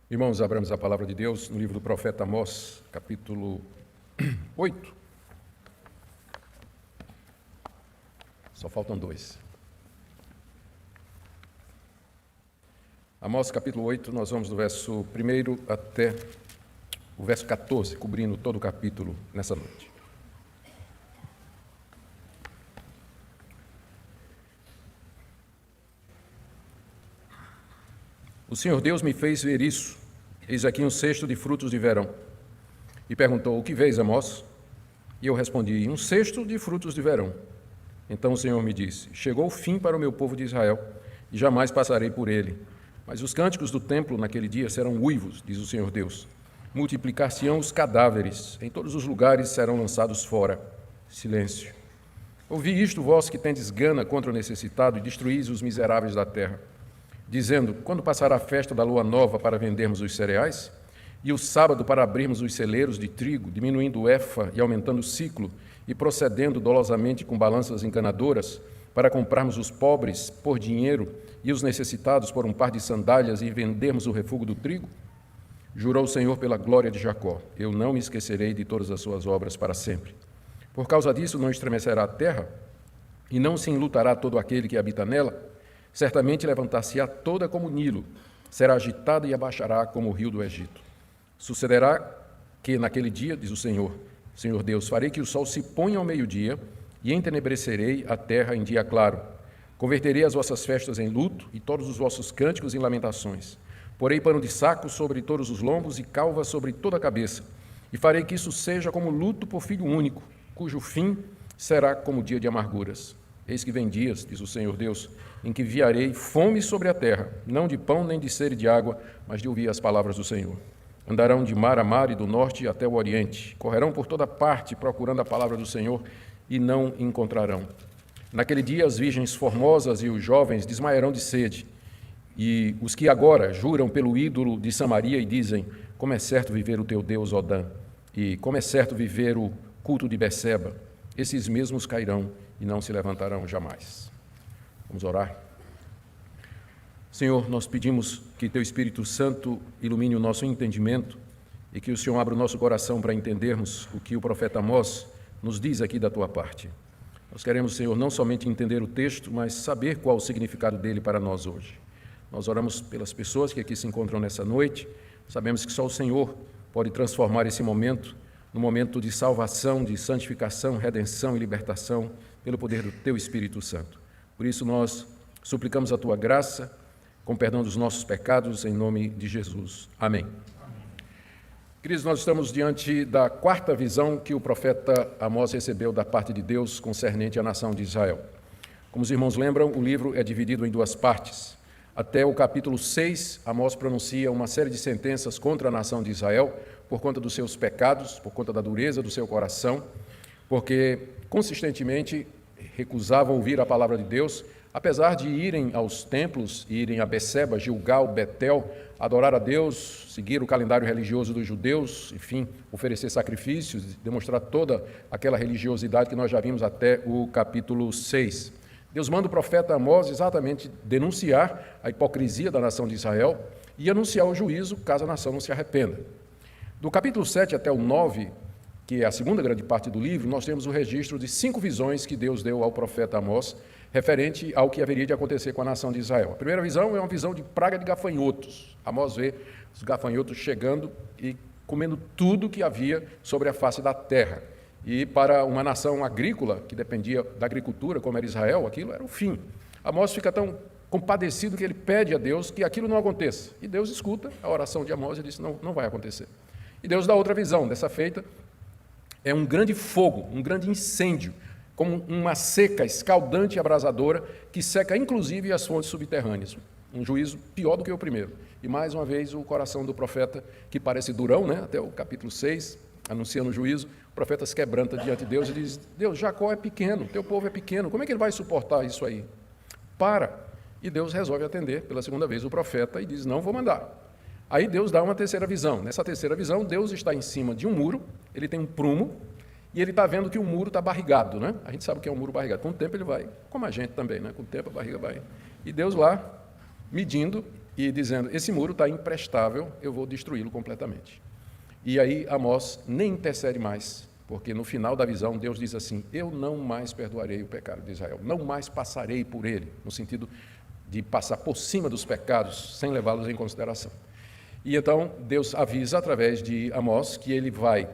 Irmãos, abramos a palavra de Deus no livro do profeta Amós, capítulo 8. Só faltam 2. Amós, capítulo 8, nós vamos do verso 1 até o verso 14, cobrindo todo o capítulo nessa noite. O Senhor Deus me fez ver isso. Eis aqui um cesto de frutos de verão. E perguntou: o que vês, Amós? E eu respondi: um cesto de frutos de verão. Então o Senhor me disse: chegou o fim para o meu povo de Israel, e jamais passarei por ele. Mas os cânticos do templo naquele dia serão uivos, diz o Senhor Deus. Multiplicar-se-ão os cadáveres, em todos os lugares serão lançados fora. Silêncio. Ouvi isto, vós que tendes gana contra o necessitado, e destruís os miseráveis da terra, dizendo: quando passará a festa da lua nova para vendermos os cereais? E o sábado para abrirmos os celeiros de trigo, diminuindo o efa e aumentando o ciclo, e procedendo dolosamente com balanças enganadoras, para comprarmos os pobres por dinheiro e os necessitados por um par de sandálias e vendermos o refúgio do trigo? Jurou o Senhor pela glória de Jacó: eu não me esquecerei de todas as suas obras para sempre. Por causa disso não estremecerá a terra, e não se enlutará todo aquele que habita nela. Certamente levantar-se-á toda como Nilo, será agitada e abaixará como o rio do Egito. Sucederá que naquele dia, diz o Senhor Deus, farei que o sol se ponha ao meio-dia e entenebrecerei a terra em dia claro. Converterei as vossas festas em luto e todos os vossos cânticos em lamentações. Porei pano de saco sobre todos os lombos e calva sobre toda a cabeça. E farei que isso seja como luto por filho único, cujo fim será como dia de amarguras. Eis que vem dias, diz o Senhor Deus, em que enviarei fome sobre a terra, não de pão nem de sede de água, mas de ouvir as palavras do Senhor. Andarão de mar a mar e do norte até o oriente, correrão por toda parte procurando a palavra do Senhor e não encontrarão. Naquele dia as virgens formosas e os jovens desmaiarão de sede, e os que agora juram pelo ídolo de Samaria e dizem: como é certo viver o teu Deus, Odã, e como é certo viver o culto de Beceba, esses mesmos cairão e não se levantarão jamais. Vamos orar. Senhor, nós pedimos que Teu Espírito Santo ilumine o nosso entendimento e que o Senhor abra o nosso coração para entendermos o que o profeta Amós nos diz aqui da Tua parte. Nós queremos, Senhor, não somente entender o texto, mas saber qual o significado dele para nós hoje. Nós oramos pelas pessoas que aqui se encontram nessa noite, sabemos que só o Senhor pode transformar esse momento num momento de salvação, de santificação, redenção e libertação pelo poder do Teu Espírito Santo. Por isso nós suplicamos a Tua graça, com perdão dos nossos pecados, em nome de Jesus. Amém. Queridos, nós estamos diante da quarta visão que o profeta Amós recebeu da parte de Deus concernente à nação de Israel. Como os irmãos lembram, o livro é dividido em 2 partes. Até o capítulo 6, Amós pronuncia uma série de sentenças contra a nação de Israel por conta dos seus pecados, por conta da dureza do seu coração, porque consistentemente recusavam ouvir a palavra de Deus, apesar de irem aos templos, irem a Beceba, Gilgal, Betel, adorar a Deus, seguir o calendário religioso dos judeus, enfim, oferecer sacrifícios, demonstrar toda aquela religiosidade que nós já vimos até o capítulo 6. Deus manda o profeta Amós exatamente denunciar a hipocrisia da nação de Israel e anunciar o juízo caso a nação não se arrependa. Do capítulo 7 até o 9, que é a segunda grande parte do livro, nós temos o registro de 5 visões que Deus deu ao profeta Amós, referente ao que haveria de acontecer com a nação de Israel. A primeira visão é uma visão de praga de gafanhotos. Amós vê os gafanhotos chegando e comendo tudo que havia sobre a face da terra. E para uma nação agrícola, que dependia da agricultura, como era Israel, aquilo era o fim. Amós fica tão compadecido que ele pede a Deus que aquilo não aconteça. E Deus escuta a oração de Amós e diz: não vai acontecer. E Deus dá outra visão. Dessa feita, é um grande fogo, um grande incêndio, como uma seca escaldante e abrasadora que seca inclusive as fontes subterrâneas. Um juízo pior do que o primeiro. E mais uma vez o coração do profeta, que parece durão, até o capítulo 6, anunciando o juízo, o profeta se quebranta diante de Deus e diz: Deus, Jacó é pequeno, teu povo é pequeno, como é que ele vai suportar isso aí? Para! E Deus resolve atender pela segunda vez o profeta e diz: não vou mandar. Aí Deus dá uma terceira visão. Nessa terceira visão, Deus está em cima de um muro, ele tem um prumo, e ele está vendo que o muro está barrigado, A gente sabe o que é um muro barrigado. Com o tempo ele vai, como a gente também, Com o tempo a barriga vai. E Deus lá, medindo, e dizendo, esse muro está imprestável, eu vou destruí-lo completamente. E aí Amós nem intercede mais, porque no final da visão Deus diz assim, eu não mais perdoarei o pecado de Israel, não mais passarei por ele, no sentido de passar por cima dos pecados, sem levá-los em consideração. E então Deus avisa através de Amós que ele vai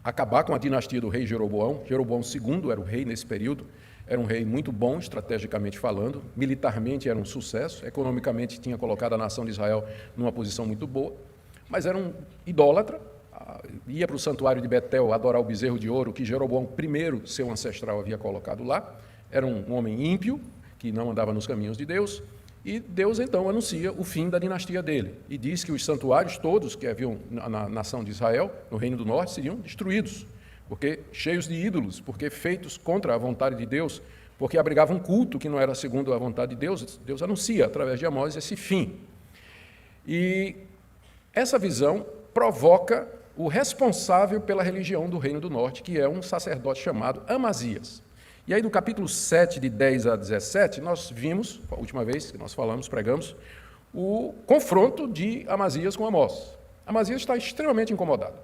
acabar com a dinastia do rei Jeroboão. Jeroboão II era o rei nesse período, era um rei muito bom, estrategicamente falando, militarmente era um sucesso, economicamente tinha colocado a nação de Israel numa posição muito boa, mas era um idólatra, ia para o santuário de Betel adorar o bezerro de ouro que Jeroboão I, seu ancestral, havia colocado lá, era um homem ímpio, que não andava nos caminhos de Deus, e Deus então anuncia o fim da dinastia dele, e diz que os santuários todos que haviam na nação de Israel, no Reino do Norte, seriam destruídos, porque cheios de ídolos, porque feitos contra a vontade de Deus, porque abrigavam um culto que não era segundo a vontade de Deus. Deus anuncia, através de Amós, esse fim. E essa visão provoca o responsável pela religião do Reino do Norte, que é um sacerdote chamado Amazias. E aí, no capítulo 7, de 10 a 17, nós vimos, a última vez que nós falamos, pregamos, o confronto de Amazias com Amós. Amazias está extremamente incomodado.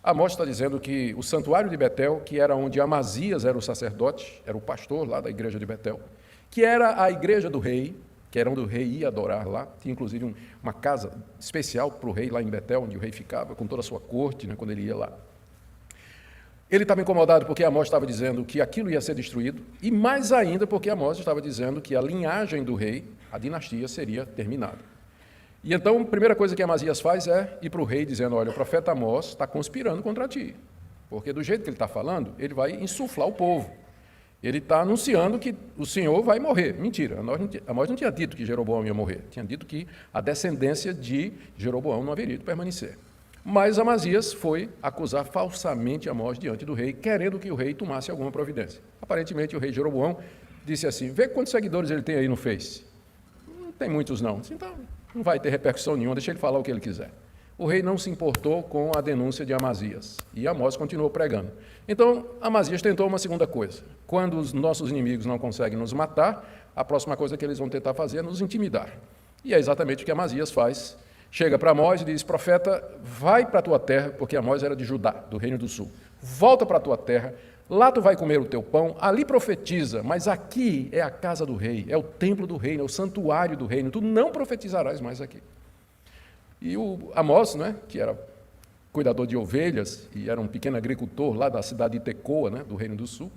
Amós está dizendo que o santuário de Betel, que era onde Amazias era o sacerdote, era o pastor lá da igreja de Betel, que era a igreja do rei, que era onde o rei ia adorar lá, tinha inclusive uma casa especial para o rei lá em Betel, onde o rei ficava, com toda a sua corte, quando ele ia lá. Ele estava incomodado porque Amós estava dizendo que aquilo ia ser destruído, e mais ainda porque Amós estava dizendo que a linhagem do rei, a dinastia, seria terminada. E então, a primeira coisa que Amazias faz é ir para o rei dizendo, olha, o profeta Amós está conspirando contra ti, porque do jeito que ele está falando, ele vai insuflar o povo. Ele está anunciando que o Senhor vai morrer. Mentira, Amós não tinha dito que Jeroboão ia morrer, tinha dito que a descendência de Jeroboão não haveria de permanecer. Mas Amazias foi acusar falsamente Amós diante do rei, querendo que o rei tomasse alguma providência. Aparentemente, o rei Jeroboão disse assim, vê quantos seguidores ele tem aí no Face. Não tem muitos, não. Então, não vai ter repercussão nenhuma, deixa ele falar o que ele quiser. O rei não se importou com a denúncia de Amazias, e Amós continuou pregando. Então, Amazias tentou uma segunda coisa. Quando os nossos inimigos não conseguem nos matar, a próxima coisa que eles vão tentar fazer é nos intimidar. E é exatamente o que Amazias faz. Chega para Amós e diz, profeta, vai para a tua terra, porque Amós era de Judá, do Reino do Sul. Volta para a tua terra, lá tu vai comer o teu pão, ali profetiza, mas aqui é a casa do rei, é o templo do reino, é o santuário do reino, tu não profetizarás mais aqui. E o Amós, que era cuidador de ovelhas e era um pequeno agricultor lá da cidade de Tecoa, do Reino do Sul,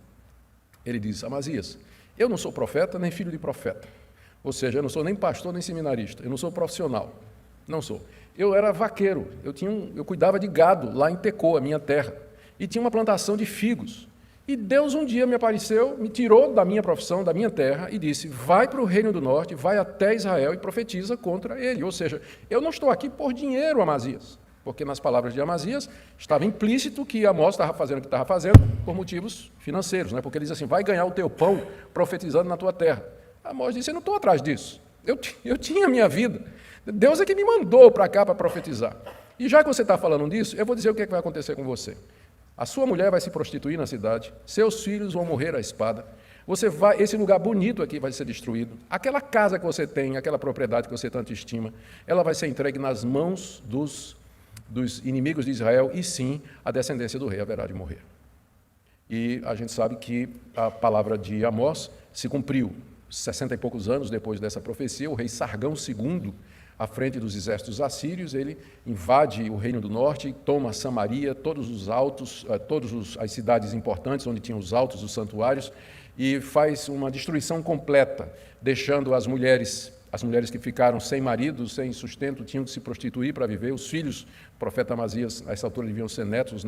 ele diz, Amazias, eu não sou profeta nem filho de profeta, ou seja, eu não sou nem pastor nem seminarista, eu não sou profissional. Não sou. Eu era vaqueiro, eu cuidava de gado lá em Tecoa, minha terra, e tinha uma plantação de figos. E Deus um dia me apareceu, me tirou da minha profissão, da minha terra, e disse, vai para o Reino do Norte, vai até Israel e profetiza contra ele. Ou seja, eu não estou aqui por dinheiro, Amazias, porque nas palavras de Amazias estava implícito que Amós estava fazendo o que estava fazendo por motivos financeiros, porque ele diz assim, vai ganhar o teu pão profetizando na tua terra. Amós disse, eu não estou atrás disso, eu tinha a minha vida. Deus é que me mandou para cá para profetizar. E já que você está falando disso, eu vou dizer o que vai acontecer com você. A sua mulher vai se prostituir na cidade, seus filhos vão morrer à espada, esse lugar bonito aqui vai ser destruído, aquela casa que você tem, aquela propriedade que você tanto estima, ela vai ser entregue nas mãos dos inimigos de Israel, e sim, a descendência do rei haverá de morrer. E a gente sabe que a palavra de Amós se cumpriu. 60 e poucos anos depois dessa profecia, o rei Sargão II, à frente dos exércitos assírios, ele invade o Reino do Norte, toma Samaria, todas as cidades importantes onde tinham os altos, os santuários, e faz uma destruição completa, deixando as mulheres que ficaram sem marido, sem sustento, tinham que se prostituir para viver, os filhos, o profeta Amazias, a essa altura deviam ser netos,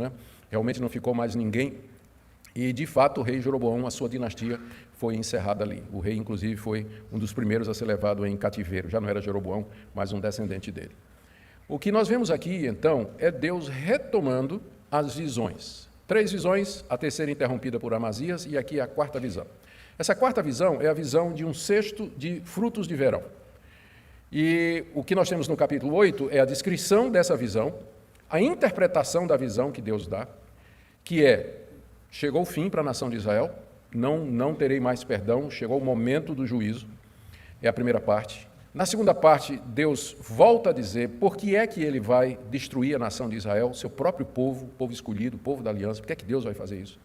realmente não ficou mais ninguém. E, de fato, o rei Jeroboão, a sua dinastia, foi encerrada ali. O rei, inclusive, foi um dos primeiros a ser levado em cativeiro. Já não era Jeroboão, mas um descendente dele. O que nós vemos aqui, então, é Deus retomando as visões. 3 visões, a terceira interrompida por Amazias, e aqui a quarta visão. Essa quarta visão é a visão de um cesto de frutos de verão. E o que nós temos no capítulo 8 é a descrição dessa visão, a interpretação da visão que Deus dá, que é: chegou o fim para a nação de Israel, não terei mais perdão, chegou o momento do juízo, é a primeira parte. Na segunda parte, Deus volta a dizer por que é que ele vai destruir a nação de Israel, seu próprio povo, o povo escolhido, o povo da aliança, por que é que Deus vai fazer isso?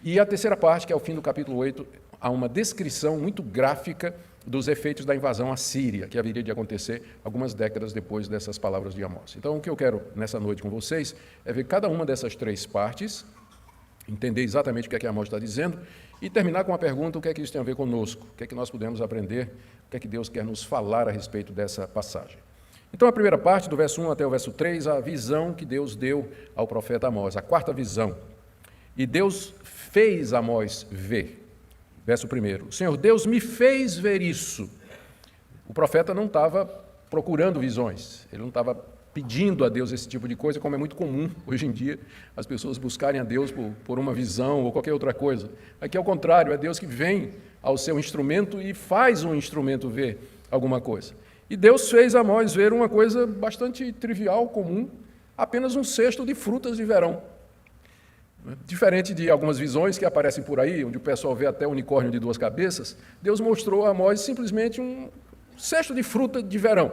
E a terceira parte, que é o fim do capítulo 8, há uma descrição muito gráfica dos efeitos da invasão assíria, que haveria de acontecer algumas décadas depois dessas palavras de Amós. Então, o que eu quero nessa noite com vocês é ver cada uma dessas três partes, entender exatamente o que é que Amós está dizendo e terminar com a pergunta: o que é que isso tem a ver conosco? O que é que nós podemos aprender? O que é que Deus quer nos falar a respeito dessa passagem? Então, a primeira parte, do verso 1 até o verso 3, a visão que Deus deu ao profeta Amós, a quarta visão. E Deus fez Amós ver. Verso 1: o Senhor Deus me fez ver isso. O profeta não estava procurando visões, ele não estava pedindo a Deus esse tipo de coisa, como é muito comum hoje em dia, as pessoas buscarem a Deus por uma visão ou qualquer outra coisa. Aqui, ao contrário, é Deus que vem ao seu instrumento e faz um instrumento ver alguma coisa. E Deus fez Amós ver uma coisa bastante trivial, comum, apenas um cesto de frutas de verão. Diferente de algumas visões que aparecem por aí, onde o pessoal vê até unicórnio de 2 cabeças, Deus mostrou a Amós simplesmente um cesto de fruta de verão.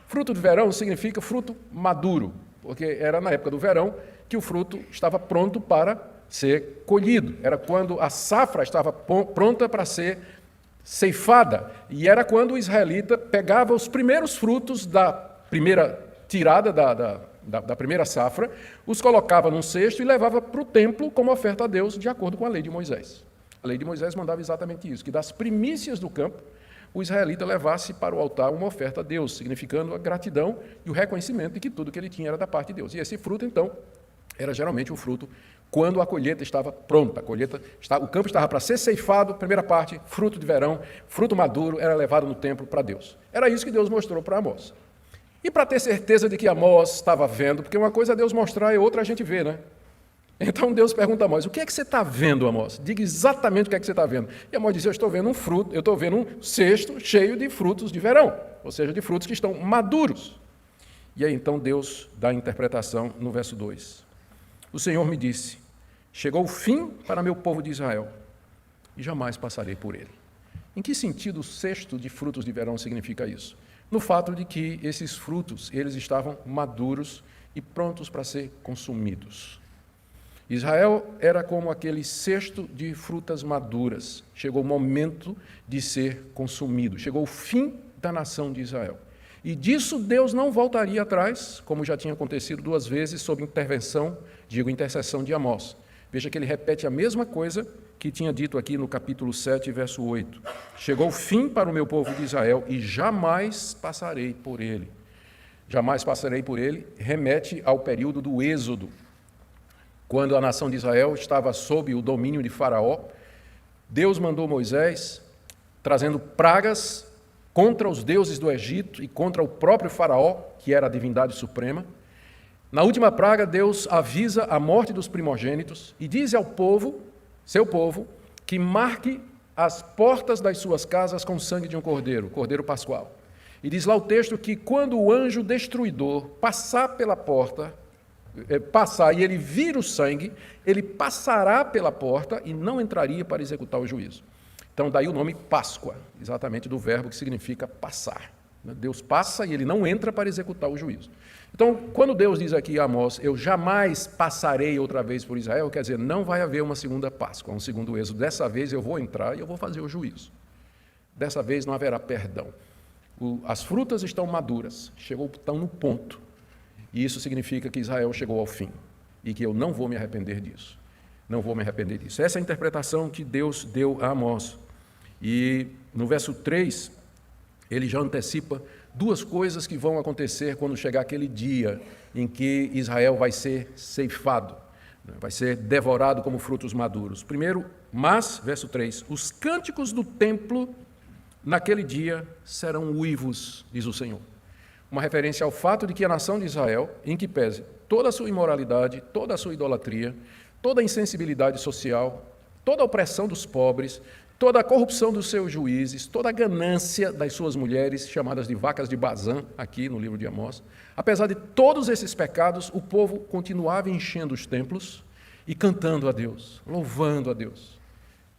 Fruto de verão significa fruto maduro, porque era na época do verão que o fruto estava pronto para ser colhido. Era quando a safra estava pronta para ser ceifada. E era quando o israelita pegava os primeiros frutos da primeira tirada da primeira safra, os colocava num cesto e levava para o templo como oferta a Deus, de acordo com a lei de Moisés. A lei de Moisés mandava exatamente isso, que das primícias do campo, o israelita levasse para o altar uma oferta a Deus, significando a gratidão e o reconhecimento de que tudo que ele tinha era da parte de Deus. E esse fruto, então, era geralmente o fruto quando a colheita estava pronta. O campo estava para ser ceifado, primeira parte, fruto de verão, fruto maduro, era levado no templo para Deus. Era isso que Deus mostrou para Amós. E para ter certeza de que Amós estava vendo, porque uma coisa é Deus mostrar e outra a gente vê, né? Então Deus pergunta a Amós: o que é que você está vendo, Amós? Diga exatamente o que é que você está vendo. E Amós diz: eu estou vendo um cesto cheio de frutos de verão, ou seja, de frutos que estão maduros. E aí então Deus dá a interpretação no verso 2. O Senhor me disse: chegou o fim para meu povo de Israel, e jamais passarei por ele. Em que sentido o cesto de frutos de verão significa isso? No fato de que esses frutos, eles estavam maduros e prontos para ser consumidos. Israel era como aquele cesto de frutas maduras. Chegou o momento de ser consumido. Chegou o fim da nação de Israel. E disso Deus não voltaria atrás, como já tinha acontecido 2 vezes sob intercessão de Amós. Veja que ele repete a mesma coisa que tinha dito aqui no capítulo 7, verso 8. Chegou o fim para o meu povo de Israel e jamais passarei por ele. Jamais passarei por ele remete ao período do Êxodo, quando a nação de Israel estava sob o domínio de Faraó. Deus mandou Moisés, trazendo pragas contra os deuses do Egito e contra o próprio Faraó, que era a divindade suprema. Na última praga, Deus avisa a morte dos primogênitos e diz ao povo, seu povo, que marque as portas das suas casas com o sangue de um cordeiro, cordeiro pascual. E diz lá o texto que quando o anjo destruidor passar pela porta, e ele vir o sangue, ele passará pela porta e não entraria para executar o juízo. Então, daí o nome Páscoa, exatamente do verbo que significa passar. Deus passa e ele não entra para executar o juízo. Então, quando Deus diz aqui a Amós: eu jamais passarei outra vez por Israel, quer dizer, não vai haver uma segunda Páscoa, um segundo êxodo. Dessa vez eu vou entrar e eu vou fazer o juízo. Dessa vez não haverá perdão. As frutas estão maduras, estão no ponto. E isso significa que Israel chegou ao fim e que eu não vou me arrepender disso. Não vou me arrepender disso. Essa é a interpretação que Deus deu a Amós. E no verso 3, ele já antecipa 2 coisas que vão acontecer quando chegar aquele dia em que Israel vai ser ceifado, vai ser devorado como frutos maduros. Primeiro, mas, verso 3, os cânticos do templo naquele dia serão uivos, diz o Senhor. Uma referência ao fato de que a nação de Israel, em que pese toda a sua imoralidade, toda a sua idolatria, toda a insensibilidade social, toda a opressão dos pobres, toda a corrupção dos seus juízes, toda a ganância das suas mulheres, chamadas de vacas de Bazã, aqui no livro de Amós, apesar de todos esses pecados, o povo continuava enchendo os templos e cantando a Deus, louvando a Deus.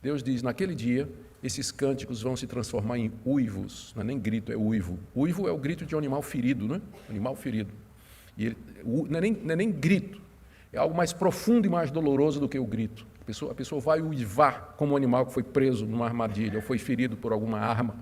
Deus diz: naquele dia esses cânticos vão se transformar em uivos, não é nem grito, é uivo. Uivo é o grito de um animal ferido, né? Animal ferido. E não é nem grito, é algo mais profundo e mais doloroso do que o grito. A pessoa vai uivar como um animal que foi preso numa armadilha ou foi ferido por alguma arma,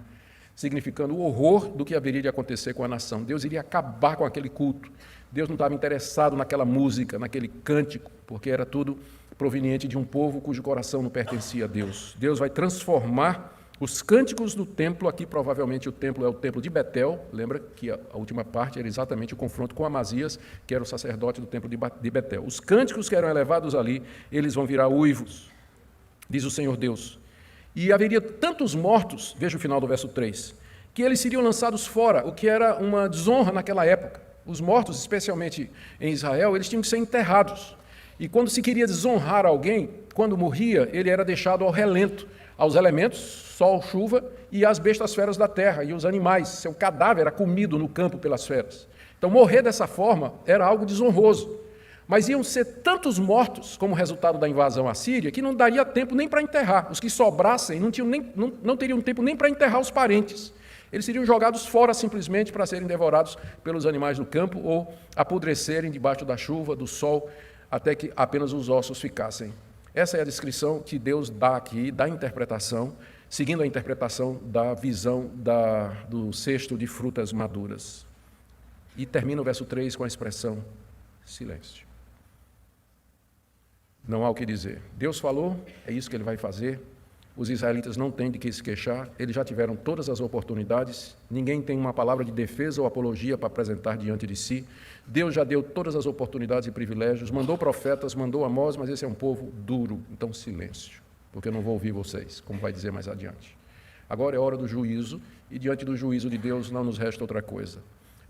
significando o horror do que haveria de acontecer com a nação. Deus iria acabar com aquele culto. Deus não estava interessado naquela música, naquele cântico, porque era tudo proveniente de um povo cujo coração não pertencia a Deus. Deus vai transformar os cânticos do templo, aqui provavelmente o templo é o templo de Betel, lembra que a última parte era exatamente o confronto com Amazias, que era o sacerdote do templo de Betel. Os cânticos que eram elevados ali, eles vão virar uivos, diz o Senhor Deus. E haveria tantos mortos, veja o final do verso 3, que eles seriam lançados fora, o que era uma desonra naquela época. Os mortos, especialmente em Israel, eles tinham que ser enterrados. E quando se queria desonrar alguém, quando morria, ele era deixado ao relento, aos elementos, sol, chuva, e às bestas feras da terra, e os animais. Seu cadáver era comido no campo pelas feras. Então, morrer dessa forma era algo desonroso. Mas iam ser tantos mortos como resultado da invasão assíria que não daria tempo nem para enterrar. Os que sobrassem não teriam tempo nem para enterrar os parentes. Eles seriam jogados fora simplesmente para serem devorados pelos animais do campo ou apodrecerem debaixo da chuva, do sol, até que apenas os ossos ficassem. Essa é a descrição que Deus dá aqui, da interpretação, seguindo a interpretação da visão do cesto de frutas maduras. E termina o verso 3 com a expressão silêncio. Não há o que dizer. Deus falou, é isso que ele vai fazer. Os israelitas não têm de que se queixar, eles já tiveram todas as oportunidades, ninguém tem uma palavra de defesa ou apologia para apresentar diante de si. Deus já deu todas as oportunidades e privilégios, mandou profetas, mandou Amós, mas esse é um povo duro, então silêncio, porque eu não vou ouvir vocês, como vai dizer mais adiante. Agora é hora do juízo, e diante do juízo de Deus não nos resta outra coisa,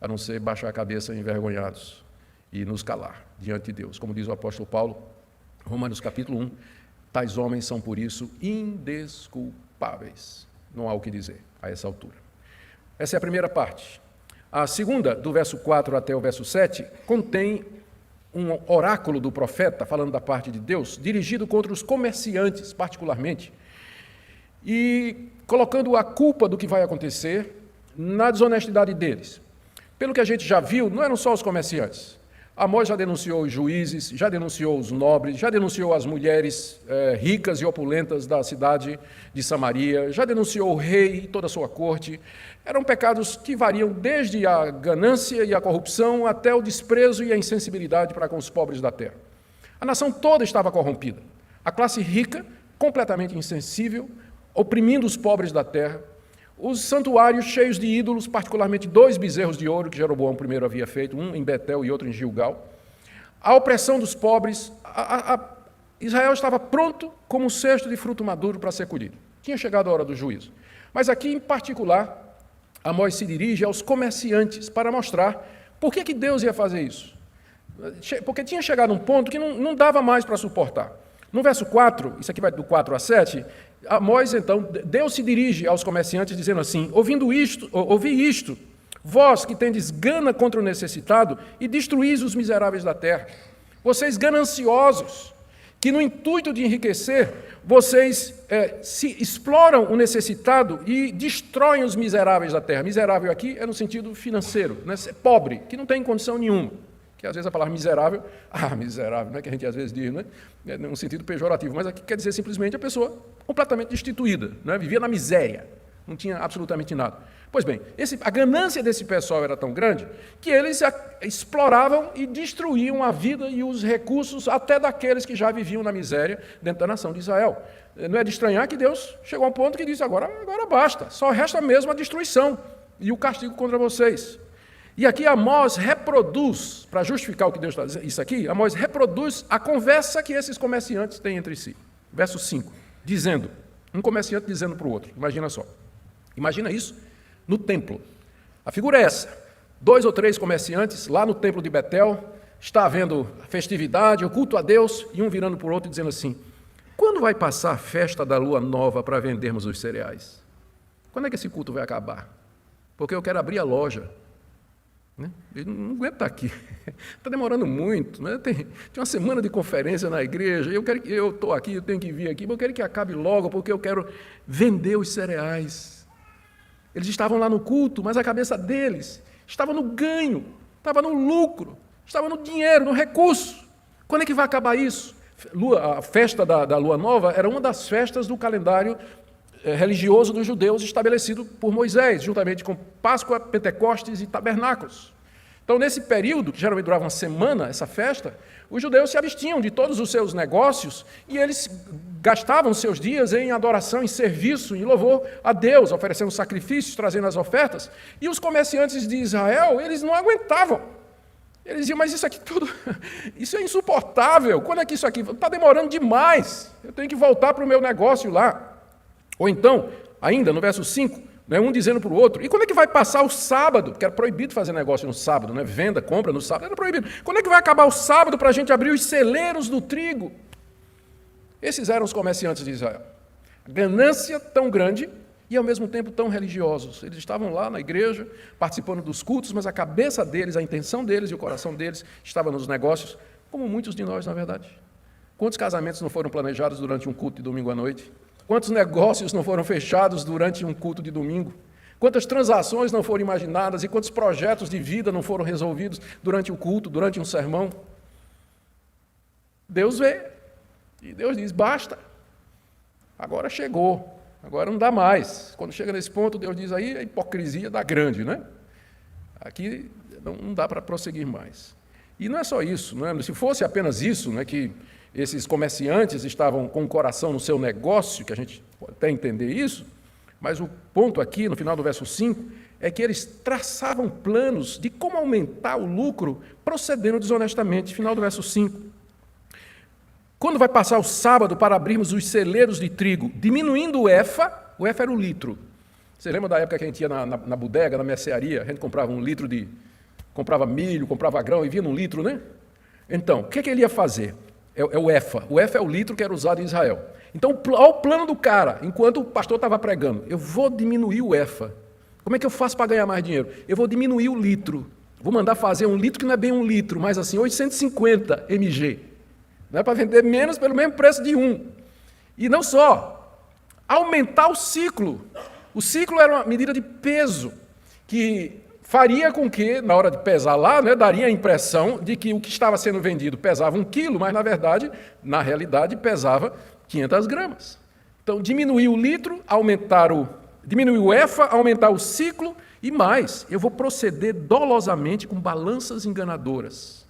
a não ser baixar a cabeça envergonhados e nos calar diante de Deus. Como diz o apóstolo Paulo, Romanos capítulo 1, tais homens são, por isso, indesculpáveis. Não há o que dizer a essa altura. Essa é a primeira parte. A segunda, do verso 4 até o verso 7, contém um oráculo do profeta, falando da parte de Deus, dirigido contra os comerciantes, particularmente, e colocando a culpa do que vai acontecer na desonestidade deles. Pelo que a gente já viu, não eram só os comerciantes. Amós já denunciou os juízes, já denunciou os nobres, já denunciou as mulheres ricas e opulentas da cidade de Samaria, já denunciou o rei e toda a sua corte. Eram pecados que variam desde a ganância e a corrupção até o desprezo e a insensibilidade para com os pobres da terra. A nação toda estava corrompida. A classe rica, completamente insensível, oprimindo os pobres da terra. Os santuários cheios de ídolos, particularmente 2 bezerros de ouro que Jeroboão I havia feito, um em Betel e outro em Gilgal. A opressão dos pobres. Israel estava pronto como um cesto de fruto maduro para ser colhido. Tinha chegado a hora do juízo. Mas aqui, em particular, Amós se dirige aos comerciantes para mostrar por que Deus ia fazer isso. Porque tinha chegado um ponto que não dava mais para suportar. No verso 4, isso aqui vai do 4 a 7, Amós, então, Deus se dirige aos comerciantes dizendo assim: ouvi isto, vós que tendes gana contra o necessitado e destruís os miseráveis da terra. Vocês gananciosos, que no intuito de enriquecer, vocês se exploram o necessitado e destroem os miseráveis da terra. Miserável aqui é no sentido financeiro, né? Pobre, que não tem condição nenhuma. Que às vezes a palavra miserável, miserável, não é que a gente às vezes diz, né? É num sentido pejorativo, mas aqui quer dizer simplesmente a pessoa completamente destituída, né? Vivia na miséria, não tinha absolutamente nada. Pois bem, a ganância desse pessoal era tão grande que eles exploravam e destruíam a vida e os recursos até daqueles que já viviam na miséria dentro da nação de Israel. Não é de estranhar que Deus chegou a um ponto que disse: agora basta, só resta mesmo a destruição e o castigo contra vocês. E aqui Amós reproduz, para justificar o que Deus está dizendo, isso aqui, Amós reproduz a conversa que esses comerciantes têm entre si. Verso 5, dizendo, um comerciante dizendo para o outro, imagina só. Imagina isso no templo. A figura é essa, 2 ou 3 comerciantes lá no templo de Betel, está havendo festividade, o culto a Deus, e um virando para o outro e dizendo assim: quando vai passar a festa da lua nova para vendermos os cereais? Quando é que esse culto vai acabar? Porque eu quero abrir a loja. Né? Ele não aguenta estar aqui. Está demorando muito. Né? Tem uma semana de conferência na igreja, eu estou aqui, eu tenho que vir aqui, mas eu quero que acabe logo, porque eu quero vender os cereais. Eles estavam lá no culto, mas a cabeça deles estava no ganho, estava no lucro, estava no dinheiro, no recurso. Quando é que vai acabar isso? A festa da Lua Nova era uma das festas do calendário religioso dos judeus estabelecido por Moisés, juntamente com Páscoa, Pentecostes e Tabernáculos. Então, nesse período, que geralmente durava uma semana, essa festa, os judeus se abstinham de todos os seus negócios e eles gastavam seus dias em adoração, em serviço, em louvor a Deus, oferecendo sacrifícios, trazendo as ofertas. E os comerciantes de Israel, eles não aguentavam. Eles diziam, mas isso aqui tudo, isso é insuportável. Quando é que isso aqui está demorando demais? Eu tenho que voltar para o meu negócio lá. Ou então, ainda no verso 5, né, um dizendo para o outro, e quando é que vai passar o sábado? Porque era proibido fazer negócio no sábado, né? Venda, compra no sábado, era proibido. Quando é que vai acabar o sábado para a gente abrir os celeiros do trigo? Esses eram os comerciantes de Israel. Ganância tão grande e, ao mesmo tempo, tão religiosos. Eles estavam lá na igreja, participando dos cultos, mas a cabeça deles, a intenção deles e o coração deles estava nos negócios, como muitos de nós, na verdade. Quantos casamentos não foram planejados durante um culto de domingo à noite? Quantos negócios não foram fechados durante um culto de domingo? Quantas transações não foram imaginadas e quantos projetos de vida não foram resolvidos durante o culto, durante um sermão? Deus vê e Deus diz, basta, agora chegou, agora não dá mais. Quando chega nesse ponto, Deus diz, aí a hipocrisia dá grande, né? Aqui não dá para prosseguir mais. E não é só isso, né? Se fosse apenas isso, né, que esses comerciantes estavam com o coração no seu negócio, que a gente pode até entender isso, mas o ponto aqui, no final do verso 5, é que eles traçavam planos de como aumentar o lucro procedendo desonestamente. Final do verso 5. Quando vai passar o sábado para abrirmos os celeiros de trigo, diminuindo o efa era o litro. Você lembra da época que a gente ia na bodega, na mercearia, a gente comprava comprava milho, comprava grão e vinha num litro, né? Então, o que ele ia fazer? É o efa. O efa é o litro que era usado em Israel. Então, olha o plano do cara, enquanto o pastor estava pregando. Eu vou diminuir o efa. Como é que eu faço para ganhar mais dinheiro? Eu vou diminuir o litro. Vou mandar fazer um litro que não é bem um litro, mas assim, 850 mg. Não é para vender menos pelo mesmo preço de um. E não só, aumentar o ciclo. O ciclo era uma medida de peso que faria com que, na hora de pesar lá, né, daria a impressão de que o que estava sendo vendido pesava 1 quilo, mas, na verdade, na realidade, pesava 500 gramas. Então, diminuir o litro, diminuir o efa, aumentar o ciclo e mais. Eu vou proceder dolosamente com balanças enganadoras.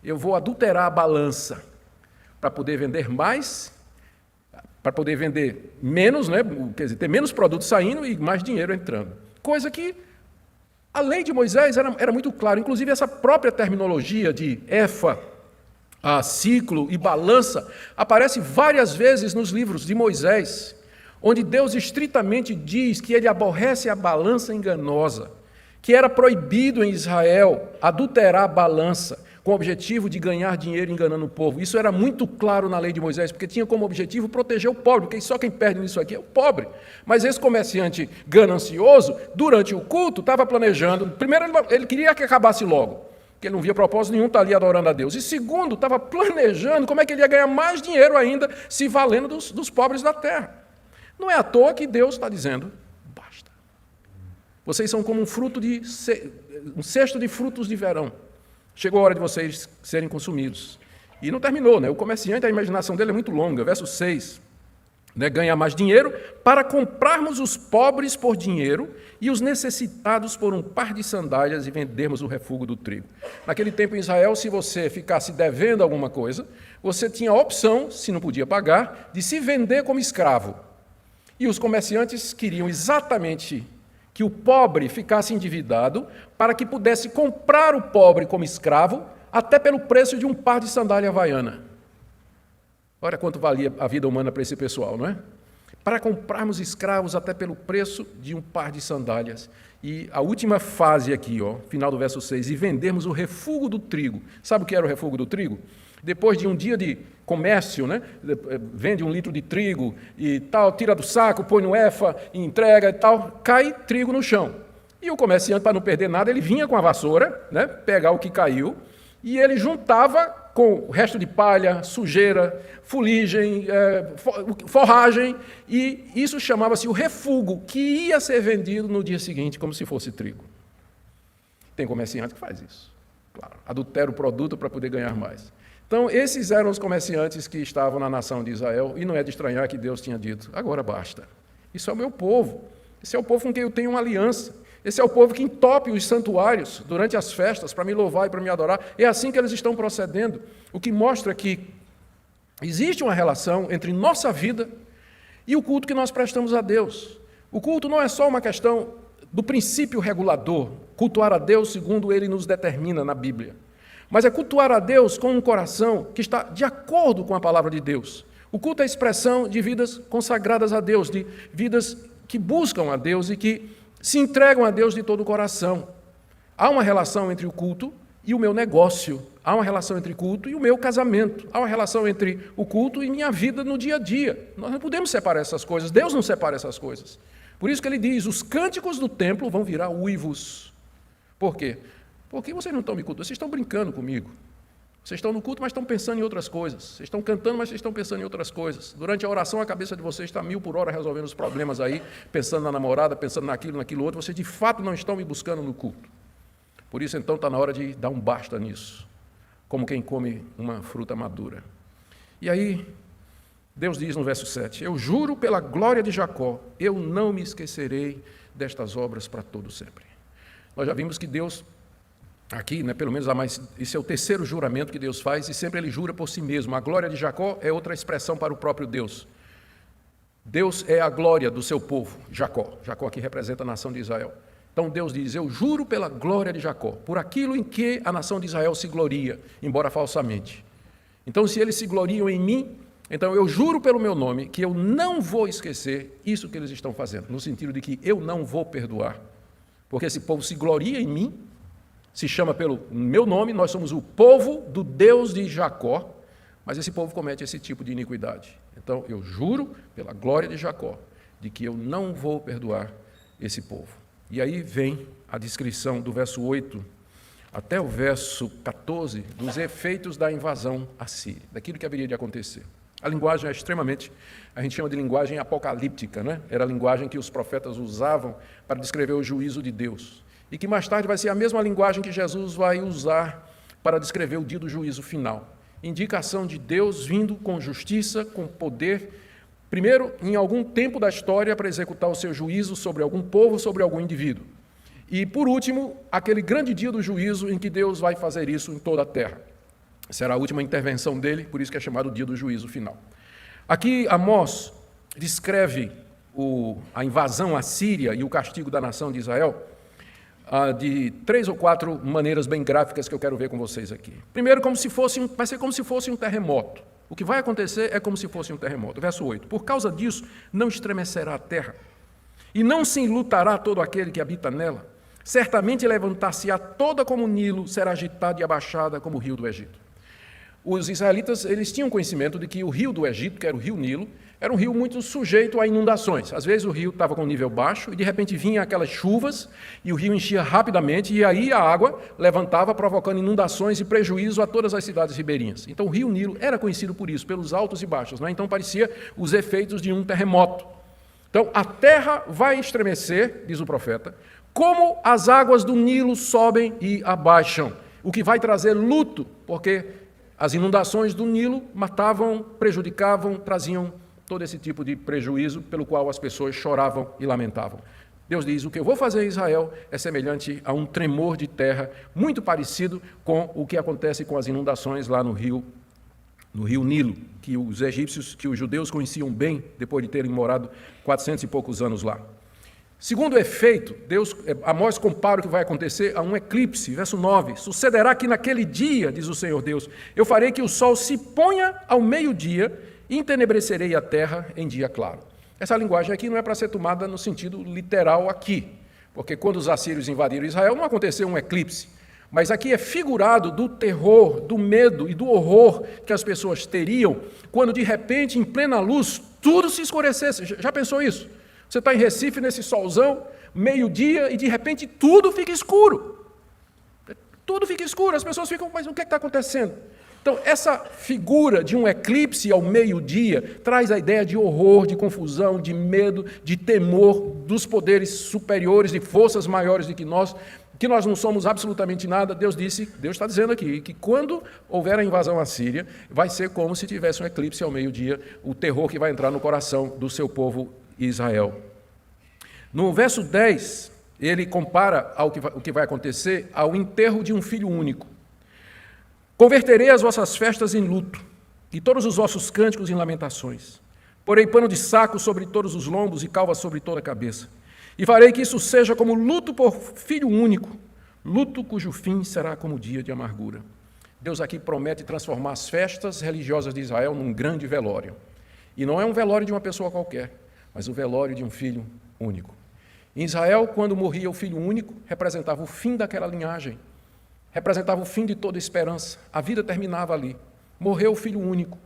Eu vou adulterar a balança para poder vender mais, para poder vender menos, né, quer dizer, ter menos produtos saindo e mais dinheiro entrando. Coisa que a lei de Moisés era muito clara, inclusive essa própria terminologia de efa, ciclo e balança aparece várias vezes nos livros de Moisés, onde Deus estritamente diz que ele aborrece a balança enganosa, que era proibido em Israel adulterar a balança com o objetivo de ganhar dinheiro enganando o povo. Isso era muito claro na lei de Moisés, porque tinha como objetivo proteger o pobre, porque só quem perde nisso aqui é o pobre. Mas esse comerciante ganancioso, durante o culto, estava planejando. Primeiro, ele queria que acabasse logo, porque ele não via propósito nenhum estar ali adorando a Deus. E segundo, estava planejando como é que ele ia ganhar mais dinheiro ainda, se valendo dos pobres da terra. Não é à toa que Deus está dizendo, basta. Vocês são como um cesto de frutos de verão. Chegou a hora de vocês serem consumidos. E não terminou, né? O comerciante, a imaginação dele é muito longa. Verso 6, né? Ganha mais dinheiro para comprarmos os pobres por dinheiro e os necessitados por um par de sandálias e vendermos o refúgio do trigo. Naquele tempo em Israel, se você ficasse devendo alguma coisa, você tinha a opção, se não podia pagar, de se vender como escravo. E os comerciantes queriam exatamente que o pobre ficasse endividado para que pudesse comprar o pobre como escravo até pelo preço de um par de sandália havaiana. Olha quanto valia a vida humana para esse pessoal, não é? Para comprarmos escravos até pelo preço de um par de sandálias. E a última fase aqui, final do verso 6, e vendermos o refúgio do trigo. Sabe o que era o refúgio do trigo? Depois de um dia de comércio, né? Vende 1 litro de trigo e tal, tira do saco, põe no efa, entrega e tal, cai trigo no chão. E o comerciante, para não perder nada, ele vinha com a vassoura, né, pegar o que caiu, e ele juntava com o resto de palha, sujeira, fuligem, forragem, e isso chamava-se o refúgio, que ia ser vendido no dia seguinte como se fosse trigo. Tem comerciante que faz isso, claro, adultera o produto para poder ganhar mais. Então, esses eram os comerciantes que estavam na nação de Israel, e não é de estranhar que Deus tinha dito, agora basta. Isso é o meu povo, esse é o povo com quem eu tenho uma aliança, esse é o povo que entope os santuários durante as festas para me louvar e para me adorar. É assim que eles estão procedendo, o que mostra que existe uma relação entre nossa vida e o culto que nós prestamos a Deus. O culto não é só uma questão do princípio regulador, cultuar a Deus segundo Ele nos determina na Bíblia. Mas é cultuar a Deus com um coração que está de acordo com a palavra de Deus. O culto é a expressão de vidas consagradas a Deus, de vidas que buscam a Deus e que se entregam a Deus de todo o coração. Há uma relação entre o culto e o meu negócio. Há uma relação entre o culto e o meu casamento. Há uma relação entre o culto e minha vida no dia a dia. Nós não podemos separar essas coisas. Deus não separa essas coisas. Por isso que ele diz, os cânticos do templo vão virar uivos. Por quê? Porque vocês não estão me cultuando, vocês estão brincando comigo. Vocês estão no culto, mas estão pensando em outras coisas. Vocês estão cantando, mas vocês estão pensando em outras coisas. Durante a oração, a cabeça de vocês está 1000 por hora resolvendo os problemas aí, pensando na namorada, pensando naquilo outro. Vocês, de fato, não estão me buscando no culto. Por isso, então, está na hora de dar um basta nisso, como quem come uma fruta madura. E aí, Deus diz no verso 7, eu juro pela glória de Jacó, eu não me esquecerei destas obras para todo sempre. Nós já vimos que Deus... Aqui, né, pelo menos, esse é o terceiro juramento que Deus faz, e sempre ele jura por si mesmo. A glória de Jacó é outra expressão para o próprio Deus. Deus é a glória do seu povo, Jacó. Jacó aqui representa a nação de Israel. Então Deus diz, eu juro pela glória de Jacó, por aquilo em que a nação de Israel se gloria, embora falsamente. Então, se eles se gloriam em mim, então eu juro pelo meu nome que eu não vou esquecer isso que eles estão fazendo, no sentido de que eu não vou perdoar, porque esse povo se gloria em mim, se chama pelo meu nome, nós somos o povo do Deus de Jacó, mas esse povo comete esse tipo de iniquidade. Então, eu juro, pela glória de Jacó, de que eu não vou perdoar esse povo. E aí vem a descrição do verso 8 até o verso 14 dos efeitos da invasão assíria, daquilo que haveria de acontecer. A linguagem é extremamente, a gente chama de linguagem apocalíptica, né? Era a linguagem que os profetas usavam para descrever o juízo de Deus. E que mais tarde vai ser a mesma linguagem que Jesus vai usar para descrever o dia do juízo final. Indicação de Deus vindo com justiça, com poder, primeiro, em algum tempo da história, para executar o seu juízo sobre algum povo, sobre algum indivíduo. E, por último, aquele grande dia do juízo em que Deus vai fazer isso em toda a terra. Será a última intervenção dele, por isso que é chamado o dia do juízo final. Aqui, Amós descreve a invasão assíria e o castigo da nação de Israel de 3 ou 4 maneiras bem gráficas que eu quero ver com vocês aqui. Primeiro, vai ser como se fosse um terremoto. O que vai acontecer é como se fosse um terremoto. Verso 8. Por causa disso, não estremecerá a terra, e não se enlutará todo aquele que habita nela. Certamente levantar-se-á toda como o Nilo, será agitada e abaixada como o rio do Egito. Os israelitas, eles tinham conhecimento de que o rio do Egito, que era o rio Nilo, era um rio muito sujeito a inundações. Às vezes o rio estava com um nível baixo e de repente vinha aquelas chuvas e o rio enchia rapidamente e aí a água levantava provocando inundações e prejuízo a todas as cidades ribeirinhas. Então o rio Nilo era conhecido por isso, pelos altos e baixos, né? Então parecia os efeitos de um terremoto. Então a terra vai estremecer, diz o profeta, como as águas do Nilo sobem e abaixam, o que vai trazer luto, porque as inundações do Nilo matavam, prejudicavam, traziam todo esse tipo de prejuízo pelo qual as pessoas choravam e lamentavam. Deus diz, o que eu vou fazer em Israel é semelhante a um tremor de terra, muito parecido com o que acontece com as inundações lá no rio Nilo, que os egípcios, que os judeus conheciam bem, depois de terem morado 400 e poucos anos lá. Segundo efeito, Amós compara o que vai acontecer a um eclipse, verso 9. Sucederá que naquele dia, diz o Senhor Deus, eu farei que o sol se ponha ao meio-dia e entenebrecerei a terra em dia claro. Essa linguagem aqui não é para ser tomada no sentido literal aqui, porque quando os assírios invadiram Israel não aconteceu um eclipse, mas aqui é figurado do terror, do medo e do horror que as pessoas teriam quando de repente, em plena luz, tudo se escurecesse. Já pensou isso? Você está em Recife, nesse solzão, meio-dia, e de repente tudo fica escuro. Tudo fica escuro, as pessoas ficam, mas o que está acontecendo? Então, essa figura de um eclipse ao meio-dia traz a ideia de horror, de confusão, de medo, de temor dos poderes superiores, de forças maiores do que nós não somos absolutamente nada. Deus está dizendo aqui que quando houver a invasão à Síria, vai ser como se tivesse um eclipse ao meio-dia, o terror que vai entrar no coração do seu povo Israel. No verso 10, ele compara o que vai acontecer ao enterro de um filho único. Converterei as vossas festas em luto, e todos os vossos cânticos em lamentações. Porei pano de saco sobre todos os lombos e calva sobre toda a cabeça. E farei que isso seja como luto por filho único, luto cujo fim será como dia de amargura. Deus aqui promete transformar as festas religiosas de Israel num grande velório. E não é um velório de uma pessoa qualquer, mas o velório de um filho único. Em Israel, quando morria o filho único, representava o fim daquela linhagem. Representava o fim de toda esperança. A vida terminava ali. Morreu o filho único.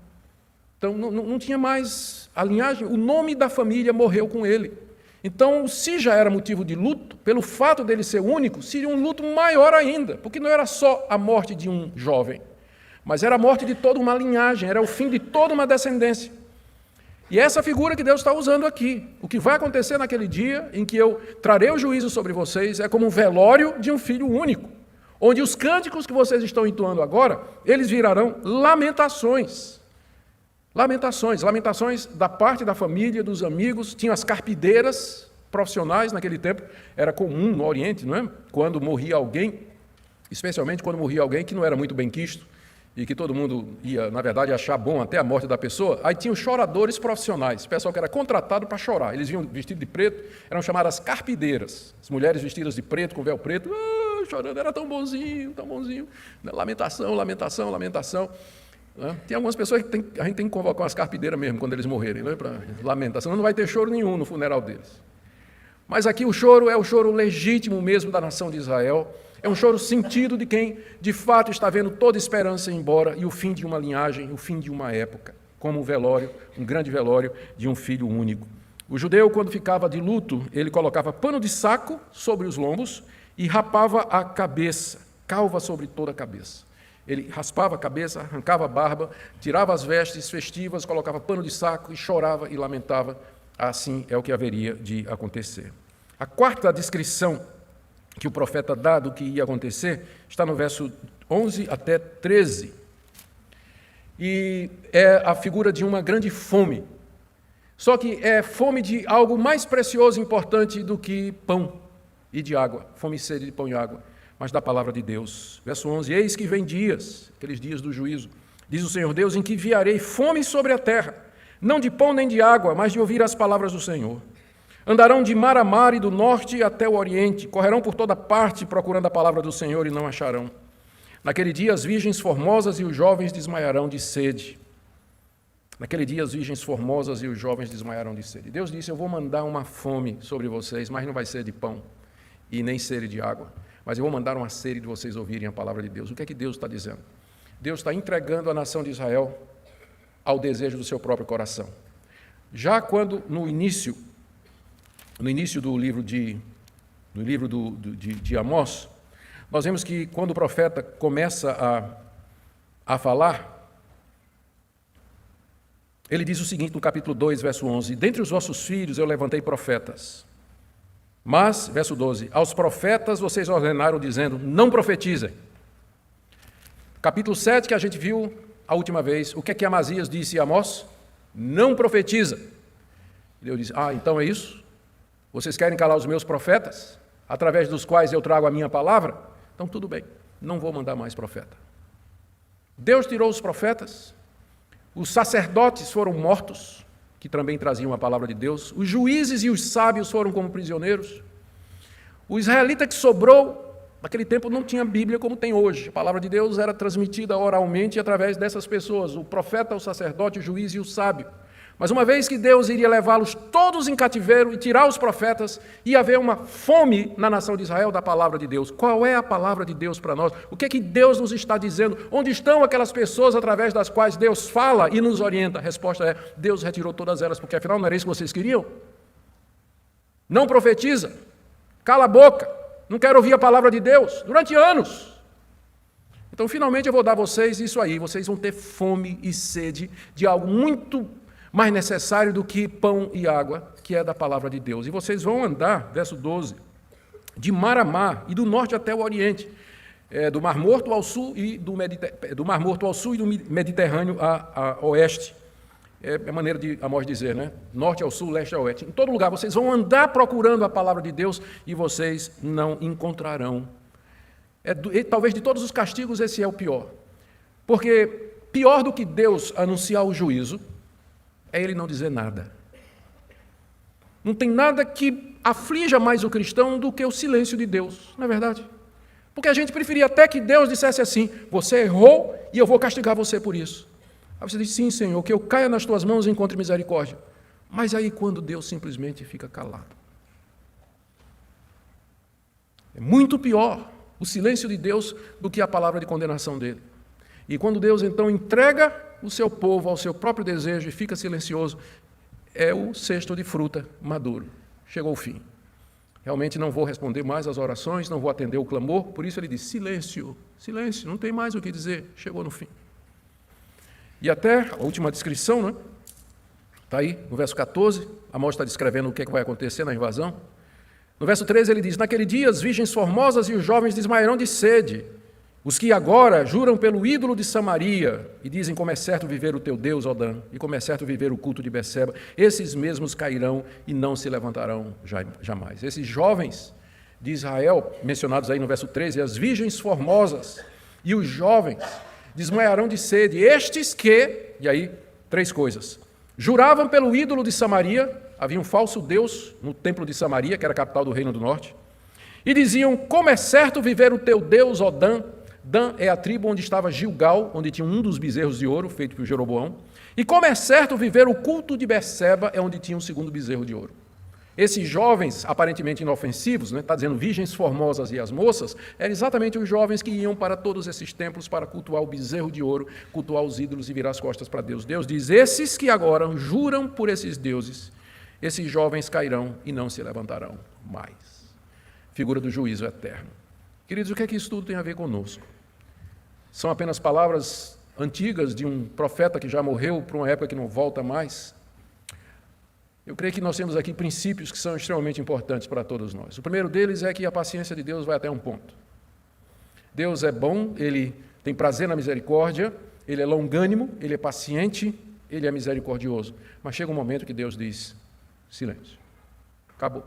Então, não tinha mais a linhagem, o nome da família morreu com ele. Então, se já era motivo de luto, pelo fato dele ser único, seria um luto maior ainda, porque não era só a morte de um jovem, mas era a morte de toda uma linhagem, era o fim de toda uma descendência. E essa figura que Deus está usando aqui, o que vai acontecer naquele dia em que eu trarei o juízo sobre vocês, é como um velório de um filho único, onde os cânticos que vocês estão entoando agora, eles virarão lamentações. Lamentações da parte da família, dos amigos. Tinham as carpideiras profissionais naquele tempo, era comum no Oriente, não é? Quando morria alguém, especialmente quando morria alguém que não era muito benquisto, e que todo mundo ia, na verdade, achar bom até a morte da pessoa, aí tinham choradores profissionais, pessoal que era contratado para chorar. Eles vinham vestidos de preto, eram chamadas carpideiras, as mulheres vestidas de preto, com véu preto, chorando, era tão bonzinho, lamentação. Tem algumas pessoas que a gente tem que convocar umas carpideiras mesmo, quando eles morrerem, para lamentação, não vai ter choro nenhum no funeral deles. Mas aqui o choro é o choro legítimo mesmo da nação de Israel, é um choro sentido de quem, de fato, está vendo toda esperança ir embora e o fim de uma linhagem, o fim de uma época, como um velório, um grande velório de um filho único. O judeu, quando ficava de luto, ele colocava pano de saco sobre os lombos e rapava a cabeça, calva sobre toda a cabeça. Ele raspava a cabeça, arrancava a barba, tirava as vestes festivas, colocava pano de saco e chorava e lamentava. Assim é o que haveria de acontecer. A quarta descrição que o profeta dá do que ia acontecer está no verso 11 até 13. E é a figura de uma grande fome. Só que é fome de algo mais precioso e importante do que pão e de água. Fome e sede de pão e água, mas da palavra de Deus. Verso 11, eis que vem dias, aqueles dias do juízo, diz o Senhor Deus, em que enviarei fome sobre a terra, não de pão nem de água, mas de ouvir as palavras do Senhor. Andarão de mar a mar e do norte até o oriente, correrão por toda parte procurando a palavra do Senhor e não acharão. Naquele dia as virgens formosas e os jovens desmaiarão de sede. Naquele dia as virgens formosas e os jovens desmaiarão de sede. Deus disse, eu vou mandar uma fome sobre vocês, mas não vai ser de pão e nem sede de água. Mas eu vou mandar uma sede de vocês ouvirem a palavra de Deus. O que é que Deus está dizendo? Deus está entregando a nação de Israel ao desejo do seu próprio coração. Já quando no início do livro de Amós, nós vemos que quando o profeta começa a falar, ele diz o seguinte no capítulo 2, verso 11, dentre os vossos filhos eu levantei profetas, mas, verso 12, aos profetas vocês ordenaram dizendo, não profetizem. Capítulo 7, que a gente viu a última vez, o que é que Amazias disse a Amós? Não profetiza. Deus disse, então é isso? Vocês querem calar os meus profetas, através dos quais eu trago a minha palavra? Então tudo bem, não vou mandar mais profeta. Deus tirou os profetas, os sacerdotes foram mortos, que também traziam a palavra de Deus, os juízes e os sábios foram como prisioneiros. O israelita que sobrou, naquele tempo não tinha Bíblia como tem hoje. A palavra de Deus era transmitida oralmente através dessas pessoas, o profeta, o sacerdote, o juiz e o sábio. Mas uma vez que Deus iria levá-los todos em cativeiro e tirar os profetas, ia haver uma fome na nação de Israel da palavra de Deus. Qual é a palavra de Deus para nós? O que é que Deus nos está dizendo? Onde estão aquelas pessoas através das quais Deus fala e nos orienta? A resposta é, Deus retirou todas elas, porque afinal não era isso que vocês queriam? não profetiza, cala a boca, não quero ouvir a palavra de Deus, durante anos. Então, finalmente, eu vou dar a vocês isso aí, vocês vão ter fome e sede de algo muito mais necessário do que pão e água, que é da palavra de Deus. E vocês vão andar, verso 12, de mar a mar, e do norte até o oriente, do Mar Morto ao sul e do Mar Morto ao sul e do Mediterrâneo a oeste. É a maneira de Amós dizer, né? Norte ao sul, leste ao oeste. Em todo lugar, vocês vão andar procurando a palavra de Deus e vocês não encontrarão. Talvez de todos os castigos, esse é o pior. Porque pior do que Deus anunciar o juízo é Ele não dizer nada. Não tem nada que aflija mais o cristão do que o silêncio de Deus, não é verdade? Porque a gente preferia até que Deus dissesse assim: você errou e eu vou castigar você por isso. Aí você diz: sim, Senhor, que eu caia nas tuas mãos e encontre misericórdia. Mas aí quando Deus simplesmente fica calado. É muito pior o silêncio de Deus do que a palavra de condenação dele. E quando Deus então entrega o seu povo ao seu próprio desejo e fica silencioso, é o cesto de fruta maduro. Chegou o fim. Realmente não vou responder mais às orações, não vou atender o clamor, por isso ele diz: silêncio, silêncio, não tem mais o que dizer, chegou no fim. E até a última descrição, né? Está aí, no verso 14, Amós está descrevendo o que vai acontecer na invasão. No verso 13 ele diz: naquele dia as virgens formosas e os jovens desmaiarão de sede, os que agora juram pelo ídolo de Samaria e dizem: como é certo viver o teu Deus, ó Dan, e como é certo viver o culto de Beceba, esses mesmos cairão e não se levantarão jamais. Esses jovens de Israel, mencionados aí no verso 13, as virgens formosas e os jovens desmaiarão de sede, estes que, e aí, 3 coisas, juravam pelo ídolo de Samaria, havia um falso deus no templo de Samaria, que era a capital do Reino do Norte, e diziam: como é certo viver o teu Deus, ó Dan. Dan é a tribo onde estava Gilgal, onde tinha um dos bezerros de ouro, feito por Jeroboão. E como é certo viver o culto de Beceba, é onde tinha um segundo bezerro de ouro. Esses jovens, aparentemente inofensivos, está dizendo virgens formosas e as moças, eram exatamente os jovens que iam para todos esses templos para cultuar o bezerro de ouro, cultuar os ídolos e virar as costas para Deus. Deus diz: esses que agora juram por esses deuses, esses jovens cairão e não se levantarão mais. Figura do juízo eterno. Queridos, o que é que isso tudo tem a ver conosco? São apenas palavras antigas de um profeta que já morreu para uma época que não volta mais? Eu creio que nós temos aqui princípios que são extremamente importantes para todos nós. O primeiro deles é que a paciência de Deus vai até um ponto. Deus é bom, Ele tem prazer na misericórdia, Ele é longânimo, Ele é paciente, Ele é misericordioso. Mas chega um momento que Deus diz: silêncio, acabou,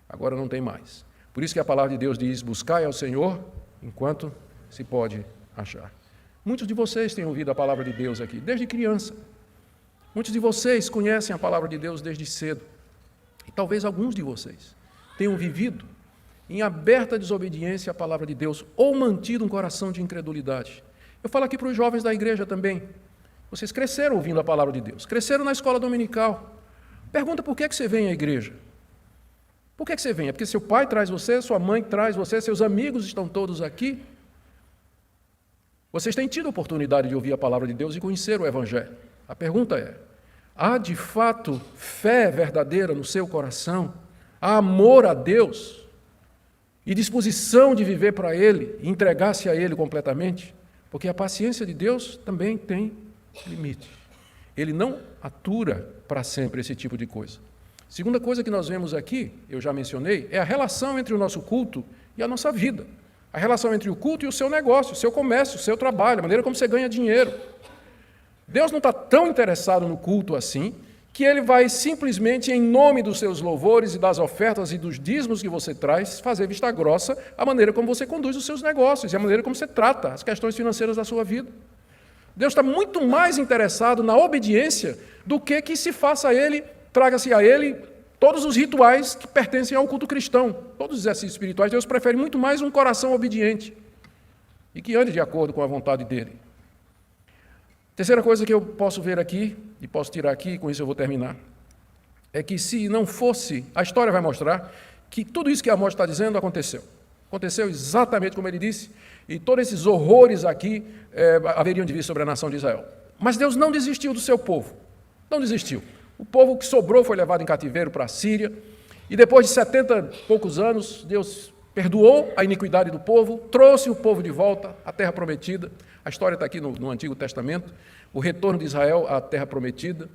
agora não tem mais. Por isso que a palavra de Deus diz: buscai ao Senhor enquanto se pode achar. Muitos de vocês têm ouvido a palavra de Deus aqui, desde criança. Muitos de vocês conhecem a palavra de Deus desde cedo. E talvez alguns de vocês tenham vivido em aberta desobediência à palavra de Deus ou mantido um coração de incredulidade. Eu falo aqui para os jovens da igreja também. Vocês cresceram ouvindo a palavra de Deus, cresceram na escola dominical. Pergunta: por que você vem à igreja? Por que você vem? É porque seu pai traz você, sua mãe traz você, seus amigos estão todos aqui? Vocês têm tido a oportunidade de ouvir a palavra de Deus e conhecer o Evangelho. A pergunta é: há de fato fé verdadeira no seu coração? Há amor a Deus? E disposição de viver para Ele, e entregar-se a Ele completamente? Porque a paciência de Deus também tem limite. Ele não atura para sempre esse tipo de coisa. Segunda coisa que nós vemos aqui, eu já mencionei, é a relação entre o nosso culto e a nossa vida. A relação entre o culto e o seu negócio, o seu comércio, o seu trabalho, a maneira como você ganha dinheiro. Deus não está tão interessado no culto assim, que Ele vai simplesmente, em nome dos seus louvores e das ofertas e dos dízimos que você traz, fazer vista grossa a maneira como você conduz os seus negócios e a maneira como você trata as questões financeiras da sua vida. Deus está muito mais interessado na obediência do que se faça a Ele, traga-se a Ele todos os rituais que pertencem ao culto cristão. Todos os exercícios espirituais, Deus prefere muito mais um coração obediente e que ande de acordo com a vontade dEle. Terceira coisa que eu posso ver aqui, e posso tirar aqui, e com isso eu vou terminar, é que se não fosse, a história vai mostrar que tudo isso que Amós está dizendo aconteceu. Aconteceu exatamente como ele disse, e todos esses horrores aqui haveriam de vir sobre a nação de Israel. Mas Deus não desistiu do seu povo, não desistiu. O povo que sobrou foi levado em cativeiro para a Síria, E depois de 70 e poucos anos, Deus perdoou a iniquidade do povo, trouxe o povo de volta à terra prometida. A história está aqui no Antigo Testamento, o retorno de Israel à terra prometida.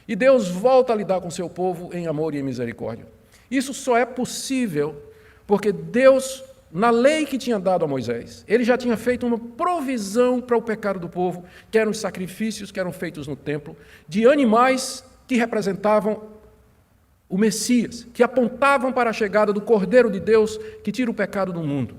E Deus volta a lidar com seu povo em amor e em misericórdia. Isso só é possível porque Deus, na lei que tinha dado a Moisés, ele já tinha feito uma provisão para o pecado do povo, que eram os sacrifícios que eram feitos no templo, de animais que representavam o Messias, que apontavam para a chegada do Cordeiro de Deus que tira o pecado do mundo.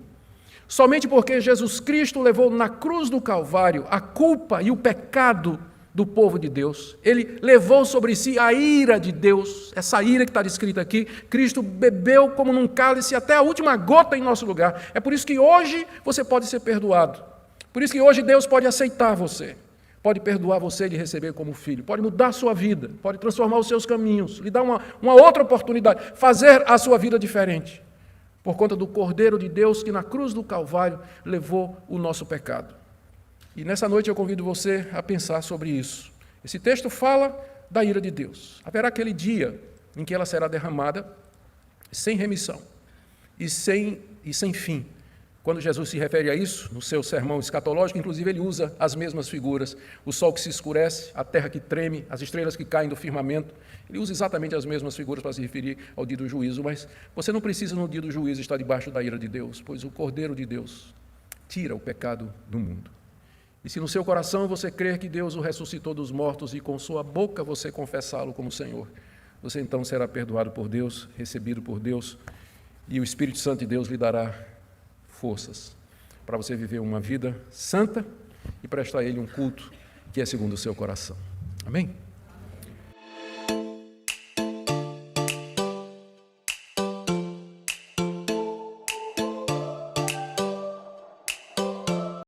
Somente porque Jesus Cristo levou na cruz do Calvário a culpa e o pecado do povo de Deus, ele levou sobre si a ira de Deus, essa ira que está descrita aqui, Cristo bebeu como num cálice até a última gota em nosso lugar. É por isso que hoje você pode ser perdoado, por isso que hoje Deus pode aceitar você, pode perdoar você e lhe receber como filho, pode mudar a sua vida, pode transformar os seus caminhos, lhe dar uma outra oportunidade, fazer a sua vida diferente, por conta do Cordeiro de Deus que na cruz do Calvário levou o nosso pecado. E nessa noite eu convido você a pensar sobre isso. Esse texto fala da ira de Deus. Haverá aquele dia em que ela será derramada sem remissão e sem fim. Quando Jesus se refere a isso, no seu sermão escatológico, inclusive ele usa as mesmas figuras. O sol que se escurece, a terra que treme, as estrelas que caem do firmamento. Ele usa exatamente as mesmas figuras para se referir ao dia do juízo, mas você não precisa no dia do juízo estar debaixo da ira de Deus, pois o Cordeiro de Deus tira o pecado do mundo. E se no seu coração você crer que Deus o ressuscitou dos mortos e com sua boca você confessá-lo como Senhor, você então será perdoado por Deus, recebido por Deus, e o Espírito Santo de Deus lhe dará forças para você viver uma vida santa e prestar a Ele um culto que é segundo o seu coração. Amém?